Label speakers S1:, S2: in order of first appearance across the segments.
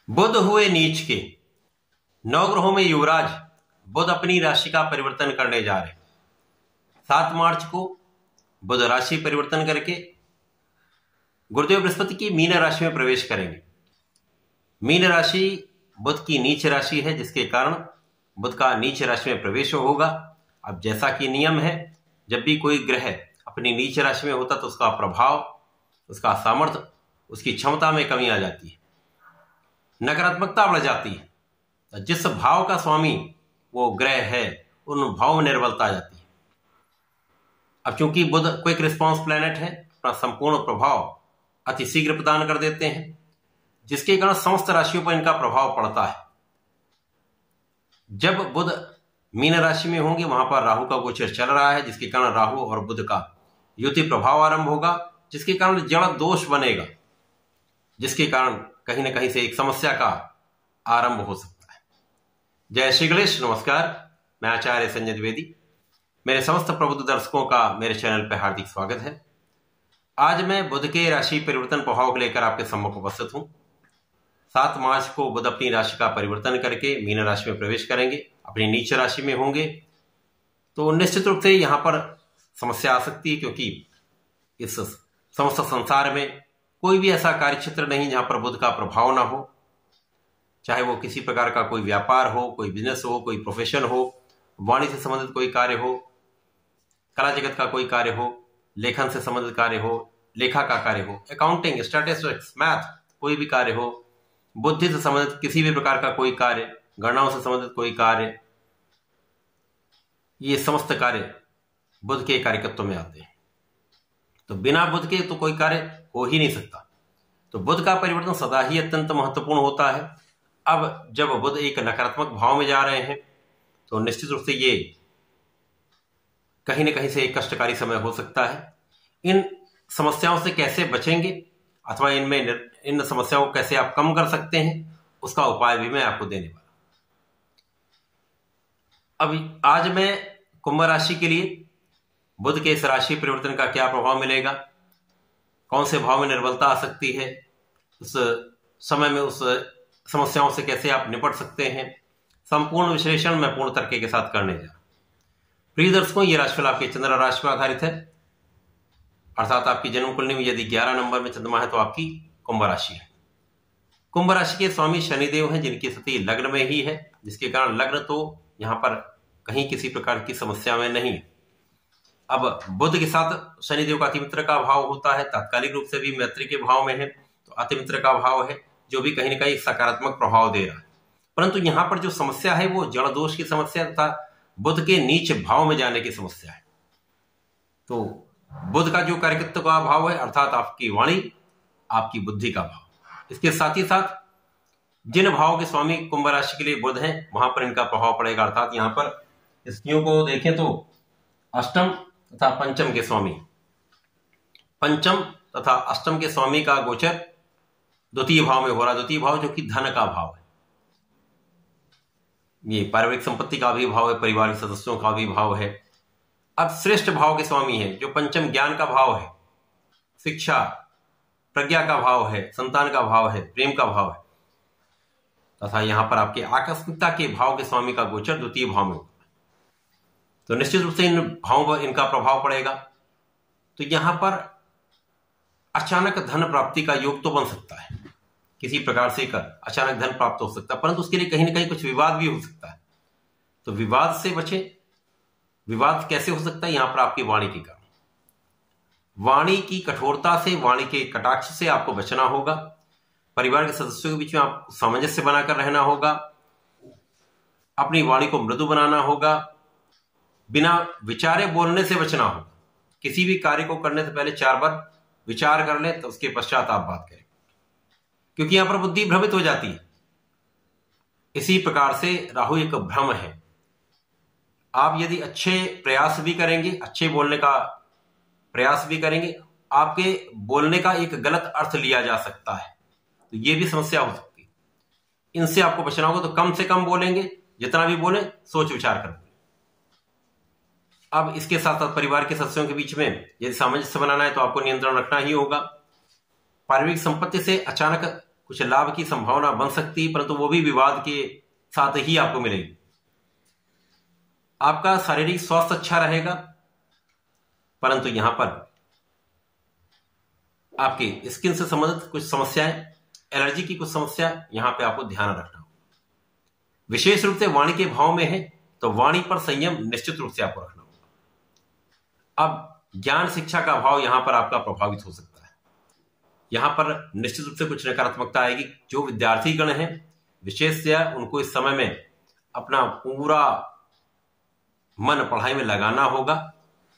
S1: बुध हुए नीच के। नौ ग्रहों में युवराज बुध अपनी राशि का परिवर्तन करने जा रहे हैं। 7 मार्च को बुध राशि परिवर्तन करके गुरुदेव बृहस्पति की मीन राशि में प्रवेश करेंगे। मीन राशि बुध की नीच राशि है, जिसके कारण बुध का नीच राशि में प्रवेश होगा। अब जैसा कि नियम है, जब भी कोई ग्रह अपनी नीच राशि में होता तो उसका प्रभाव, उसका सामर्थ्य, उसकी क्षमता में कमी आ जाती है, नकारात्मकता बढ़ जाती है। जिस भाव का स्वामी वो ग्रह है, उन भाव में निर्बलता आ जाती है। अब चूंकि बुध क्विक रिस्पॉन्स प्लैनेट है, अपना संपूर्ण प्रभाव अति शीघ्र प्रदान कर देते हैं, जिसके कारण समस्त राशियों पर इनका प्रभाव पड़ता है। जब बुध मीन राशि में होंगे, वहां पर राहु का गोचर चल रहा है, जिसके कारण राहु और बुध का युति प्रभाव आरंभ होगा, जिसके कारण जड़ दोष बनेगा, जिसके कारण कहीं ना कहीं से एक समस्या का आरंभ हो सकता है। जय श्री गणेश। नमस्कार, मैं आचार्य संजय द्विवेदी। मेरे समस्त प्रबुद्ध दर्शकों का मेरे चैनल पर हार्दिक स्वागत है। आज मैं बुध के राशि परिवर्तन प्रभाव को लेकर आपके सम्मुख उपस्थित हूं। 7 मार्च को बुध अपनी राशि का परिवर्तन करके मीन राशि में प्रवेश करेंगे, अपनी नीच राशि में होंगे, तो निश्चित रूप से यहां पर समस्या आ सकती है, क्योंकि इस समस्त संसार में कोई भी ऐसा कार्य क्षेत्र नहीं जहां पर बुध का प्रभाव ना हो। चाहे वो किसी प्रकार का कोई व्यापार हो, कोई बिजनेस हो, कोई प्रोफेशन हो, वाणी से संबंधित कोई कार्य हो, कला जगत का कोई कार्य हो, लेखन से संबंधित कार्य हो, लेखा का कार्य हो, अकाउंटिंग, स्टैटिस्टिक्स, मैथ, कोई भी कार्य हो, बुद्धि से संबंधित किसी भी प्रकार का कोई कार्य, गणनाओं से संबंधित कोई कार्य, ये समस्त कार्य बुध के कार्यकत्व में आते हैं। तो बिना बुध के तो कोई कार्य हो ही नहीं सकता। तो बुध का परिवर्तन सदा ही अत्यंत महत्वपूर्ण होता है। अब जब बुध एक नकारात्मक भाव में जा रहे हैं, तो निश्चित रूप से ये कहीं न कहीं से एक कष्टकारी समय हो सकता है। इन समस्याओं से कैसे बचेंगे अथवा इन समस्याओं को कैसे आप कम कर सकते हैं, उसका उपाय भी मैं आपको देने वाला। अब आज मैं कुंभ राशि के लिए बुध के इस राशि परिवर्तन का क्या प्रभाव मिलेगा, कौन से भाव में निर्बलता आ सकती है, उस समय में उस समस्याओं से कैसे आप निपट सकते हैं, संपूर्ण विश्लेषण मैं पूर्ण तरीके के साथ करने जा रहा हूं। प्रिय दर्शकों, ये राशिफल आपके चंद्र राशि पर आधारित है, अर्थात आपकी जन्म कुंडली में यदि 11 नंबर में चंद्रमा है तो आपकी कुंभ राशि है। कुंभ राशि के स्वामी शनिदेव हैं, जिनकी स्थिति लग्न में ही है, जिसके कारण लग्न तो यहां पर कहीं किसी प्रकार की समस्या में नहीं है। अब बुध के साथ शनिदेव का अतिमित्र का भाव होता है, तात्कालिक रूप से भी मैत्री के भाव में है, तो अतिमित्र का भाव है, जो भी कहीं ना कहीं सकारात्मक प्रभाव दे रहा है। परंतु यहां पर जो समस्या है वो जड़ दोष की समस्या तथा बुध के नीच भाव में जाने की समस्या है। तो बुध का जो कार्यकत्व का भाव है, अर्थात आपकी वाणी, आपकी बुद्धि का भाव, इसके साथ ही साथ जिन भाव के स्वामी कुंभ राशि के लिए बुध हैं, वहां पर इनका प्रभाव पड़ेगा। अर्थात यहां पर स्त्रियों को देखें तो अष्टम तथा पंचम के स्वामी, पंचम तथा अष्टम के स्वामी का गोचर द्वितीय भाव में हो रहा है। द्वितीय भाव जो कि धन का भाव है, ये पारिवारिक संपत्ति का भी भाव है, परिवार के सदस्यों का भी भाव है। अब श्रेष्ठ भाव के स्वामी है जो पंचम ज्ञान का भाव है, शिक्षा, प्रज्ञा का भाव है, संतान का भाव है, प्रेम का भाव है, तथा यहां पर आपके आकस्मिकता के भाव के स्वामी का गोचर द्वितीय भाव में होगा। तो निश्चित रूप से इन भावों पर इनका प्रभाव पड़ेगा। तो यहां पर अचानक धन प्राप्ति का योग तो बन सकता है, किसी प्रकार से कर अचानक धन प्राप्त हो सकता है, परंतु उसके लिए कहीं ना कहीं कुछ विवाद भी हो सकता है। तो विवाद से बचे। विवाद कैसे हो सकता है? यहां पर आपकी वाणी के कारण, वाणी की कठोरता से, वाणी के कटाक्ष से आपको बचना होगा। परिवार के सदस्यों के बीच में आपको सामंजस्य बनाकर रहना होगा, अपनी वाणी को मृदु बनाना होगा, बिना विचारे बोलने से बचना होगा। किसी भी कार्य को करने से पहले 4 बार विचार कर लें, तो उसके पश्चात आप बात करें, क्योंकि यहां पर बुद्धि भ्रमित हो जाती है। इसी प्रकार से राहु एक भ्रम है। आप यदि अच्छे प्रयास भी करेंगे, अच्छे बोलने का प्रयास भी करेंगे, आपके बोलने का एक गलत अर्थ लिया जा सकता है, तो यह भी समस्या हो सकती है। इनसे आपको बचना होगा। तो कम से कम बोलेंगे, जितना भी बोले सोच विचार कर बोले। अब इसके साथ साथ परिवार के सदस्यों के बीच में यदि सामंजस्य बनाना है तो आपको नियंत्रण रखना ही होगा। पारिवारिक संपत्ति से अचानक कुछ लाभ की संभावना बन सकती है, परंतु वो भी विवाद के साथ ही आपको मिलेगी। आपका शारीरिक स्वास्थ्य अच्छा रहेगा, परंतु यहां पर आपके स्किन से संबंधित कुछ समस्याएं, एलर्जी की कुछ समस्या यहां पे आपको ध्यान रखना होगा। विशेष रूप से वाणी के भाव में है तो वाणी पर संयम निश्चित रूप से आपको रखना होगा। अब ज्ञान शिक्षा का भाव यहां पर आपका प्रभावित हो सकता है। यहां पर निश्चित रूप से कुछ नकारात्मकता आएगी। जो विद्यार्थी गण हैं विशेषतया उनको इस समय में अपना पूरा मन पढ़ाई में लगाना होगा।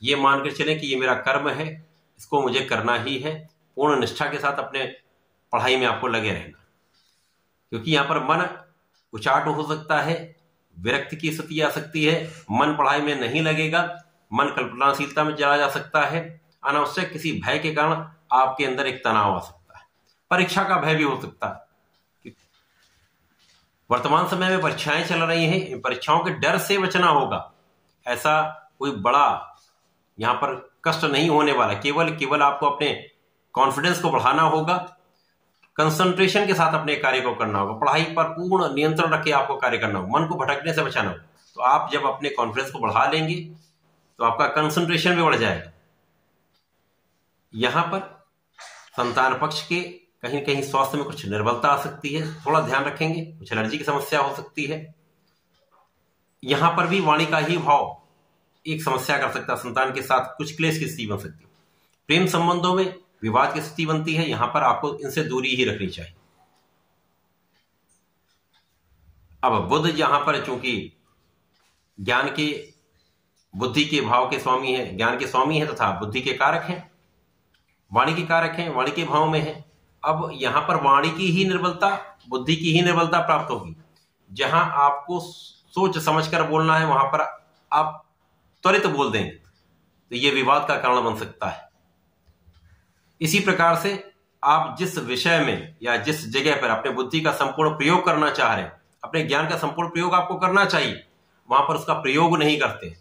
S1: ये मानकर चलें कि ये मेरा कर्म है, इसको मुझे करना ही है। पूर्ण निष्ठा के साथ अपने पढ़ाई में आपको लगे रहना, क्योंकि यहां पर मन उचाट हो सकता है, विरक्ति की स्थिति आ सकती है। मन पढ़ाई में नहीं लगेगा, मन कल्पनाशीलता में चला जा सकता है। अनावश्यक किसी भय के कारण आपके अंदर एक तनाव आ सकता है। परीक्षा का भय भी हो सकता है। वर्तमान समय में परीक्षाएं चल रही हैं, इन परीक्षाओं के डर से बचना होगा। ऐसा कोई बड़ा यहां पर कष्ट नहीं होने वाला। केवल आपको अपने कॉन्फिडेंस को बढ़ाना होगा, कंसंट्रेशन के साथ अपने कार्य को करना होगा, पढ़ाई पर पूर्ण नियंत्रण रख के आपको कार्य करना होगा, मन को भटकने से बचाना होगा। तो आप जब अपने कॉन्फिडेंस को बढ़ा लेंगे तो आपका कंसंट्रेशन भी बढ़ जाएगा। यहां पर संतान पक्ष के कहीं न कहीं स्वास्थ्य में कुछ निर्बलता आ सकती है, थोड़ा ध्यान रखेंगे। कुछ एलर्जी की समस्या हो सकती है। यहां पर भी वाणी का ही भाव एक समस्या कर सकता है। संतान के साथ कुछ क्लेश की स्थिति बन सकती है। प्रेम संबंधों में विवाद की स्थिति बनती है। यहां पर आपको इनसे दूरी ही रखनी चाहिए। अब बुध यहां पर चूंकि ज्ञान के बुद्धि के भाव के स्वामी है, ज्ञान के स्वामी है तथा बुद्धि के कारक हैं, वाणी के कारक हैं, वाणी के भाव में है। अब यहां पर वाणी की ही निर्बलता, बुद्धि की ही निर्बलता प्राप्त होगी। जहां आपको सोच समझकर बोलना है वहां पर आप त्वरित बोल देंगे तो यह विवाद का कारण बन सकता है। इसी प्रकार से आप जिस विषय में या जिस जगह पर अपने बुद्धि का संपूर्ण प्रयोग करना चाह रहे हैं, अपने ज्ञान का संपूर्ण प्रयोग आपको करना चाहिए, वहां पर उसका प्रयोग नहीं करते,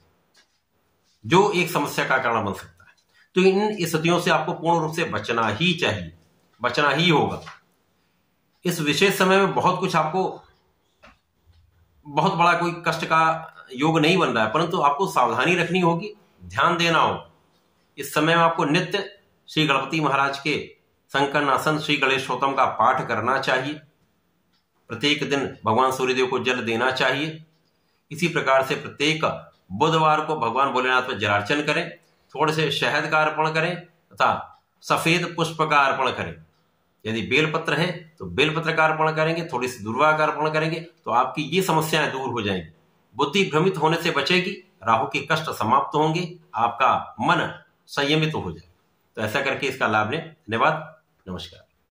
S1: जो एक समस्या का कारण बन सकता है। तो इन स्थितियों से आपको पूर्ण रूप से बचना ही चाहिए, बचना ही होगा। इस विशेष समय में बहुत कुछ आपको, बहुत बड़ा कोई कष्ट का योग नहीं बन रहा है, परंतु आपको सावधानी रखनी होगी, ध्यान देना होगा। इस समय में आपको नित्य श्री गणपति महाराज के संकर्णासन श्री गणेशोत्तम का पाठ करना चाहिए। प्रत्येक दिन भगवान सूर्यदेव को जल देना चाहिए। इसी प्रकार से प्रत्येक बुधवार को भगवान भोलेनाथ पर जलार्चन करें, थोड़े से शहद का अर्पण करें तथा सफेद पुष्प का अर्पण करें। यदि बेलपत्र है तो बेलपत्र का अर्पण करेंगे, थोड़ी सी दुर्वा का अर्पण करेंगे तो आपकी ये समस्याएं दूर हो जाएंगी। बुद्धि भ्रमित होने से बचेगी, राहु के कष्ट समाप्त होंगे, आपका मन संयमित हो जाएगा। तो ऐसा करके इसका लाभ लें। धन्यवाद, नमस्कार।